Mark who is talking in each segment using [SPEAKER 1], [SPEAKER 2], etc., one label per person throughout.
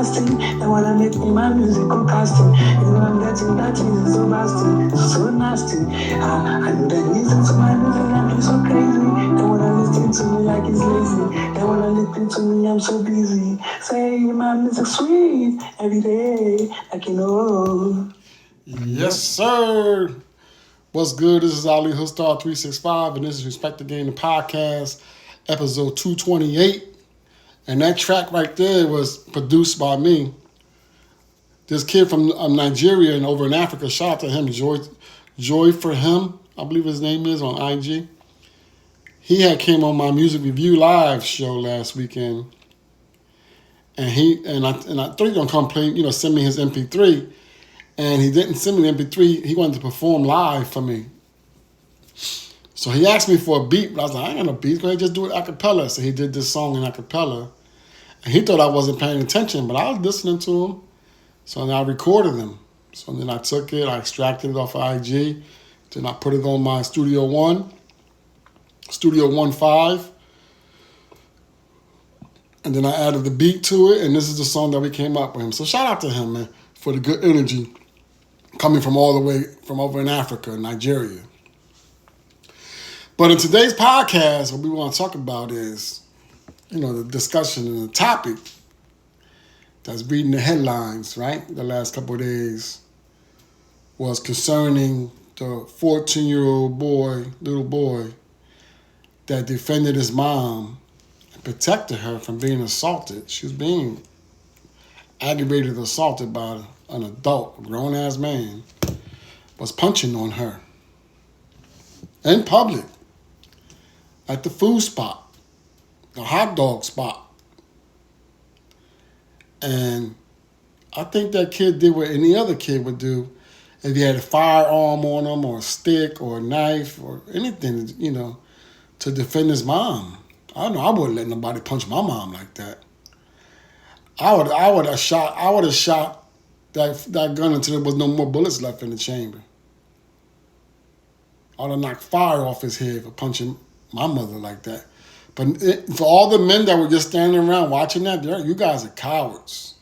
[SPEAKER 1] nasty. They wanna make me my musical costume. You know I'm getting that music so nasty, so nasty. I do that music to my music, I'm so crazy. They wanna listen to me like it's lazy. They wanna listen to me, I'm so busy. Say my music sweet every day, like you know.
[SPEAKER 2] Yes, sir. What's good? This is Ali Hoodstar 365, and this is Respect the Game, the podcast, episode 228. And that track right there was produced by me. This kid from Nigeria and over in Africa, shout out to him, Joy for him, I believe his name is on IG. He had came on my music review live show last weekend, and I thought he was gonna come play, send me his MP3, and he didn't send me the MP3. He wanted to perform live for me. So he asked me for a beat, but I was like, I ain't got no beats. Go ahead, just do it a cappella. So he did this song in a cappella. And he thought I wasn't paying attention, but I was listening to him. So then I recorded him. So then I took it, I extracted it off of IG. Then I put it on my Studio One 5. And then I added the beat to it, and this is the song that we came up with him. So shout out to him, man, for the good energy coming from all the way from over in Africa, Nigeria. But in today's podcast, what we want to talk about is, the discussion and the topic that's reading the headlines, right? The last couple of days was concerning the 14-year-old little boy, that defended his mom and protected her from being assaulted. She was being aggravated assaulted by an adult, a grown-ass man, was punching on her in public, at the food spot, the hot dog spot. And I think that kid did what any other kid would do if he had a firearm on him or a stick or a knife or anything, to defend his mom. I don't know, I wouldn't let nobody punch my mom like that. I would have shot that gun until there was no more bullets left in the chamber. I would have knocked fire off his head for punching my mother like that. But for all the men that were just standing around watching that, you guys are cowards.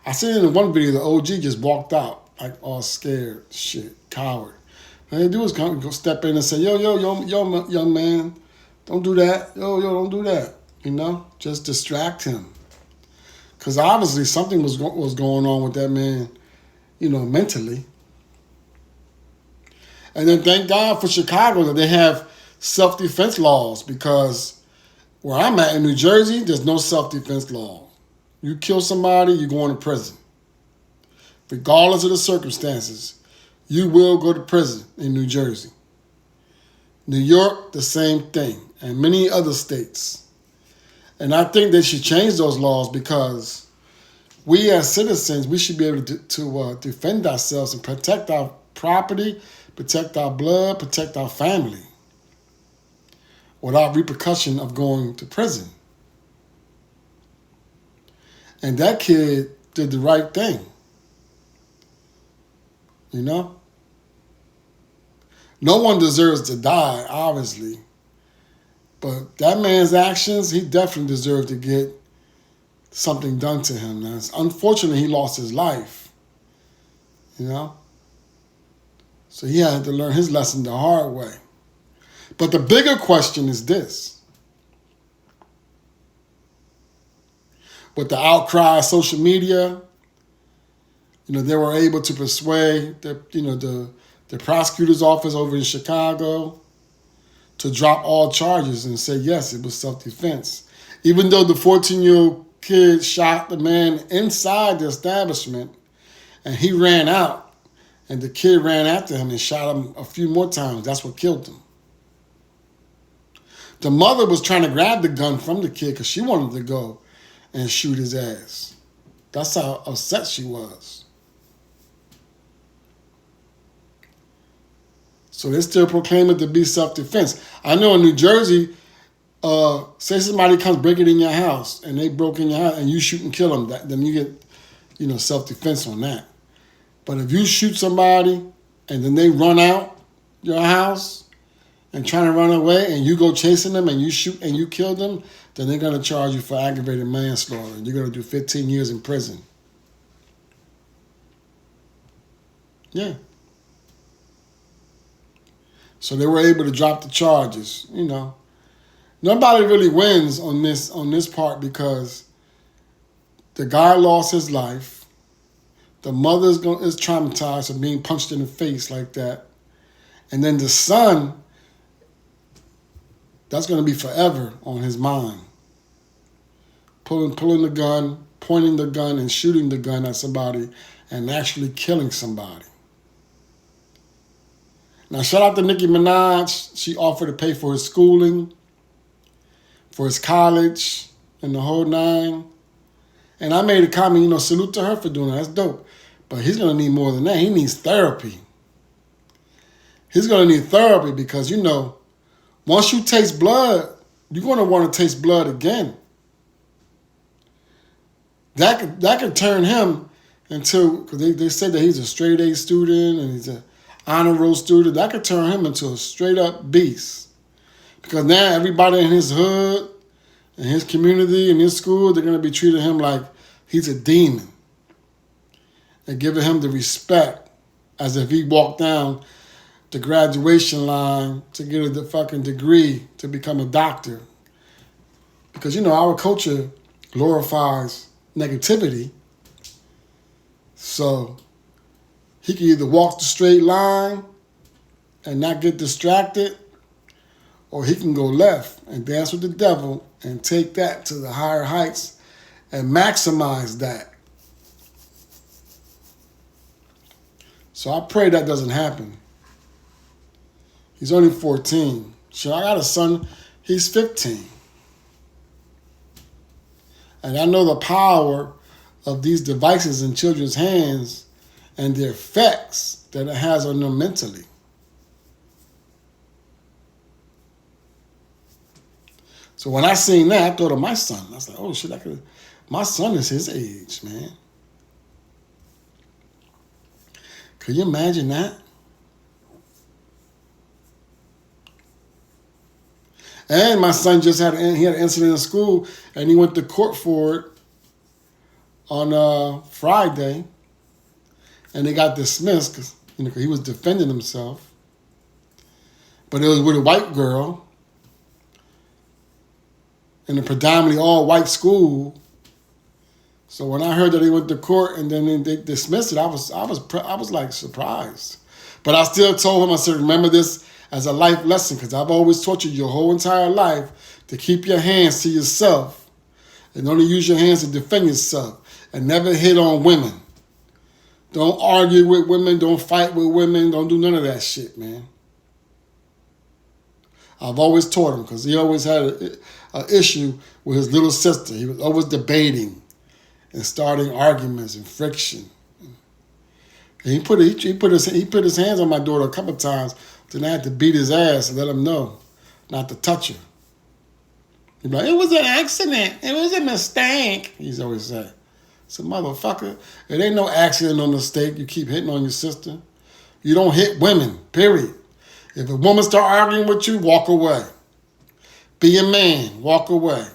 [SPEAKER 2] I seen in one video the OG just walked out like all scared, shit, coward. All they do is go step in and say, yo, young man, don't do that. Yo, don't do that. Just distract him. Because obviously something was going on with that man, mentally. And then thank God for Chicago that they have self-defense laws, because where I'm at in New Jersey, there's no self-defense law. You kill somebody, you're going to prison. Regardless of the circumstances, you will go to prison in New Jersey. New York, the same thing, and many other states. And I think they should change those laws, because we as citizens, we should be able to defend ourselves and protect our property, protect our blood, protect our family, without repercussion of going to prison. And that kid did the right thing. No one deserves to die, obviously. But that man's actions, he definitely deserved to get something done to him. Now, unfortunately, he lost his life. So he had to learn his lesson the hard way. But the bigger question is this. With the outcry of social media, they were able to persuade the prosecutor's office over in Chicago to drop all charges and say, yes, it was self-defense. Even though the 14-year-old kid shot the man inside the establishment and he ran out, and the kid ran after him and shot him a few more times. That's what killed him. The mother was trying to grab the gun from the kid because she wanted to go and shoot his ass. That's how upset she was. So they still proclaim it to be self-defense. I know in New Jersey, say somebody comes breaking in your house and they broke in your house and you shoot and kill them, then you get, self-defense on that. But if you shoot somebody and then they run out your house and trying to run away, and you go chasing them and you shoot and you kill them, then they're going to charge you for aggravated manslaughter. And you're going to do 15 years in prison. Yeah. So they were able to drop the charges. You know, nobody really wins on this part because the guy lost his life. The mother is traumatized from being punched in the face like that, and then the son, that's going to be forever on his mind. Pulling the gun, pointing the gun, and shooting the gun at somebody, and actually killing somebody. Now, shout out to Nicki Minaj. She offered to pay for his schooling, for his college, and the whole nine. And I made a comment, you know, salute to her for doing that. That's dope. But he's going to need more than that. He needs therapy. He's going to need therapy because, you know, once you taste blood, you're going to want to taste blood again. That could turn him into, because they said that he's a straight A student and he's an honor roll student. That could turn him into a straight up beast. Because now everybody in his hood, in his community, in his school, they're going to be treating him like he's a demon. And giving him the respect as if he walked down the graduation line to get a fucking degree to become a doctor. Because, you know, our culture glorifies negativity. So he can either walk the straight line and not get distracted, or he can go left and dance with the devil and take that to the higher heights and maximize that. So I pray that doesn't happen. He's only 14. So I got a son, he's 15. And I know the power of these devices in children's hands and the effects that it has on them mentally. So when I seen that, I thought of my son. I was like, oh shit, my son is his age, man. Could you imagine that? And my son just had an incident in school, and he went to court for it on Friday, and they got dismissed because he was defending himself. But it was with a white girl in a predominantly all-white school. So when I heard that he went to court and then they dismissed it, I was like surprised. But I still told him, I said, remember this as a life lesson, because I've always taught you your whole entire life to keep your hands to yourself and only use your hands to defend yourself and never hit on women. Don't argue with women, don't fight with women, don't do none of that shit, man. I've always taught him because he always had an issue with his little sister. He was always debating and starting arguments and friction. And he put his hands on my daughter a couple of times. Then I had to beat his ass and let him know not to touch her. He'd be like, it was an accident. It was a mistake. He's always said. So motherfucker, it ain't no accident or mistake. You keep hitting on your sister. You don't hit women, period. If a woman start arguing with you, walk away. Be a man, walk away.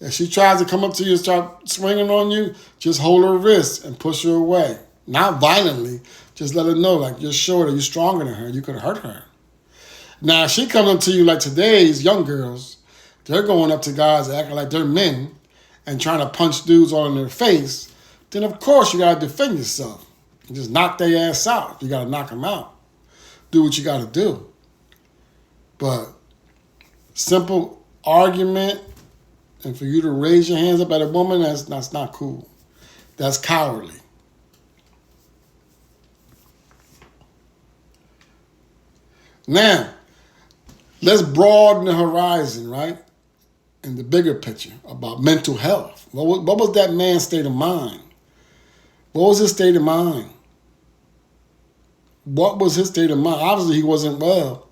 [SPEAKER 2] If she tries to come up to you and start swinging on you, just hold her wrist and push her away. Not violently, just let her know, like, you're shorter, you're stronger than her, you could hurt her. Now, if she comes up to you like today's young girls, they're going up to guys acting like they're men and trying to punch dudes all in their face, then of course you gotta defend yourself. You just knock their ass out. You gotta knock them out. Do what you gotta do. But simple argument, and for you to raise your hands up at a woman, that's not cool. That's cowardly. Now, let's broaden the horizon, right? In the bigger picture about mental health. What was that man's state of mind? What was his state of mind? What was his state of mind? Obviously, he wasn't well.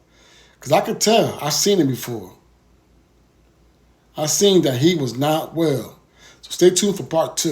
[SPEAKER 2] Because I could tell. I've seen it before. I've seen that he was not well. So stay tuned for part 2.